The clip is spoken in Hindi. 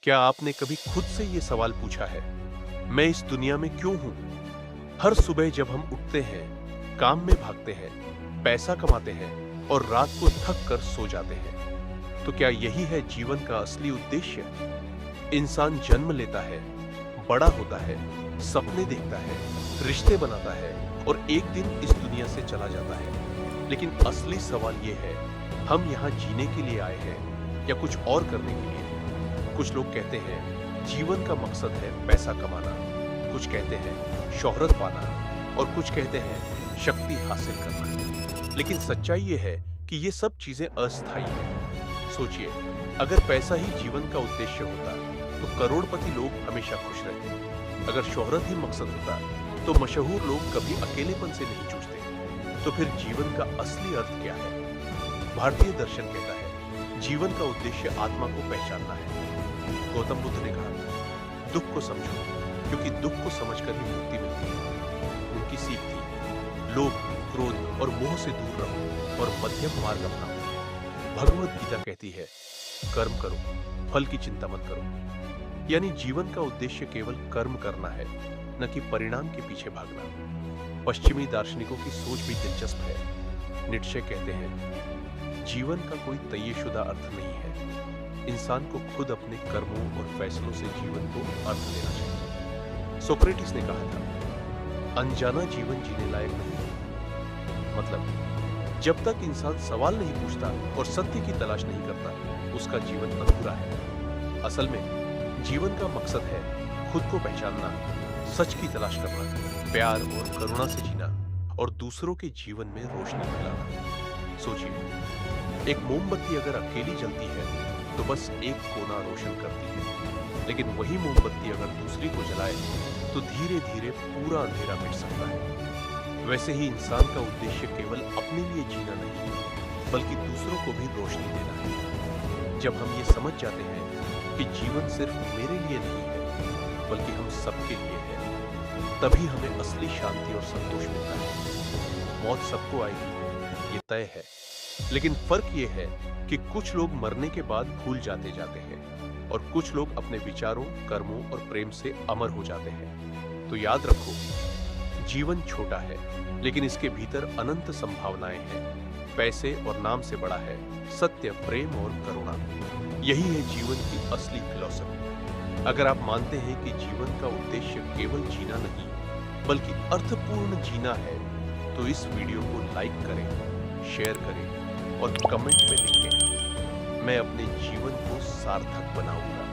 क्या आपने कभी खुद से ये सवाल पूछा है, मैं इस दुनिया में क्यों हूं? हर सुबह जब हम उठते हैं, काम में भागते हैं, पैसा कमाते हैं और रात को थक कर सो जाते हैं, तो क्या यही है जीवन का असली उद्देश्य? इंसान जन्म लेता है, बड़ा होता है, सपने देखता है, रिश्ते बनाता है और एक दिन इस दुनिया से चला जाता है। लेकिन असली सवाल यह है, हम यहाँ जीने के लिए आए हैं या कुछ और करने के लिए? कुछ लोग कहते हैं जीवन का मकसद है पैसा कमाना, कुछ कहते हैं शोहरत पाना और कुछ कहते हैं शक्ति हासिल करना। लेकिन सच्चाई यह है कि ये सब चीजें अस्थायी हैं। सोचिए, अगर पैसा ही जीवन का उद्देश्य होता तो करोड़पति लोग हमेशा खुश रहते। अगर शोहरत ही मकसद होता तो मशहूर लोग कभी अकेलेपन से नहीं जूझते। तो फिर जीवन का असली अर्थ क्या है? भारतीय दर्शन कहता है जीवन का उद्देश्य आत्मा को पहचानना है। गौतम बुद्ध ने कहा, दुख को समझो क्योंकि दुख को समझकर ही मुक्ति मिलती है। उनकी सीख थी, लोभ, क्रोध और मोह से दूर रहो और मध्यम मार्ग अपनाओ। भगवद गीता कहती है, कर्म करो, फल की चिंता मत करो। यानी जीवन का उद्देश्य केवल कर्म करना है, न कि परिणाम के पीछे भागना। पश्चिमी दार्शनिकों की सोच भी दिलचस्प है। नीत्शे कहते हैं, जीवन का कोई तयशुदा अर्थ नहीं है। इंसान को खुद अपने कर्मों और फैसलों से जीवन को अर्थ देना चाहिए। सोक्रेटिस ने कहा था, अनजाना जीवन जीने लायक नहीं है। मतलब, जब तक इंसान सवाल नहीं पूछता और सत्य की तलाश नहीं करता, उसका जीवन अधूरा है। असल में जीवन का मकसद है खुद को पहचानना, सच की तलाश करना, प्यार और करुणा से जीना और दूसरों के जीवन में रोशनी फैलाना। सोचिए, एक मोमबत्ती अगर अकेली जलती है तो बस एक कोना रोशन करती है, लेकिन वही मोमबत्ती अगर दूसरी को जलाए तो धीरे धीरे पूरा अंधेरा मिट सकता है। वैसे ही इंसान का उद्देश्य केवल अपने लिए जीना नहीं, बल्कि दूसरों को भी रोशनी देना है। जब हम ये समझ जाते हैं कि जीवन सिर्फ मेरे लिए नहीं है, बल्कि हम सबके लिए है, तभी हमें असली शांति और संतोष मिलता है। मौत सबको आएगी, ये तय है, लेकिन फर्क ये है कि कुछ लोग मरने के बाद भूल जाते हैं और कुछ लोग अपने विचारों, कर्मों और प्रेम से अमर हो जाते हैं। तो याद रखो, जीवन छोटा है, लेकिन इसके भीतर अनंत संभावनाएं हैं। पैसे और नाम से बड़ा है सत्य, प्रेम और करुणा। यही है जीवन की असली फिलॉसफी। अगर आप मानते हैं कि जीवन का उद्देश्य केवल जीना नहीं, बल्कि अर्थपूर्ण जीना है, तो इस वीडियो को लाइक करें, शेयर करें और कमेंट में लिखें, मैं अपने जीवन को सार्थक बनाऊंगा।